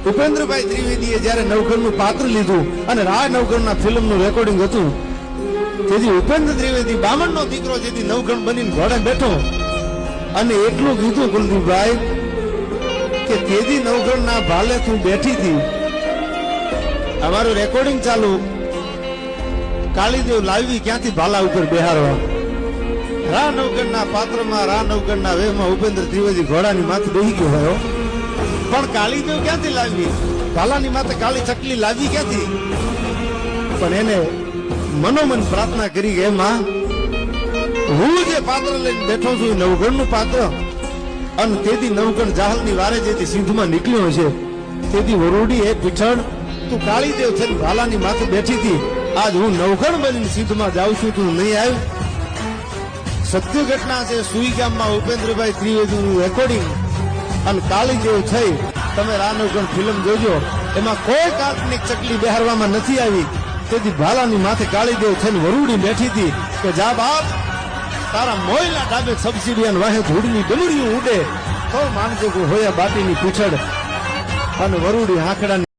ઉપેન્દ્રભાઈ ત્રિવેદીએ જ્યારે નવઘણનું પાત્ર લીધું અને રા નવઘણના ફિલ્મનું રેકોર્ડિંગ હતું, તેથી ઉપેન્દ્ર ત્રિવેદી બામણનો દીકરો જેથી નવઘણ બનીને ઘોડે બેઠો અને એટલું કીધું કુલદીપભાઈ કે તેદી નવઘણના ભાલે તું બેઠી હતી, અમારું રેકોર્ડિંગ ચાલુ, કાળીદેવ લાવી ક્યાંથી ભાલા ઉપર બેહારવા. રા નવઘણના પાત્રમાં રા નવઘણના વેહમાં ઉપેન્દ્ર ત્રિવેદી ઘોડાની માથે બેહી ગયો હોય, પણ કાળીદેવ ક્યાંથી લાવી? ભાલાની માથે કાળી ચકલી લાવી ક્યાંથી? પણ એને મનોમન પ્રાર્થના કરી કે એમાં હું જે પાત્ર લઈને બેઠો છું નવઘણનું પાત્ર, અને તેથી નવઘણ જાહલની વારે જેથી સિંધમાં નીકળ્યો છે, તેથી વરુડી એ પીઠળ તું કાળીદેવ થઈને ભાલાની માથે બેઠી હતી, આજ હું નવઘણ બનીને સિંધમાં જાઉં છું, તું નહીં આવ્યું. સત્ય ઘટના છે. સુઈ ગામમાં ઉપેન્દ્રભાઈ ત્રિવેદીનું રેકોર્ડિંગ અને કાળીદેવ થઈ, તમે રા નવઘણ ફિલ્મ જોજો, એમાં કોઈ કાલ્પનિક ચકલી બેહારવામાં નથી આવી. તેથી ભાલાની માથે કાળીદેવ થઈને વરુડી બેઠી હતી કે જા બાપ, તારા મોયલા ડાબે સબસિડિયન વાહે ધૂળની ડમરીયું ઉડે તો માનજો કે હોયા બાટીની પીછળ અને વરુડી હાંકડાની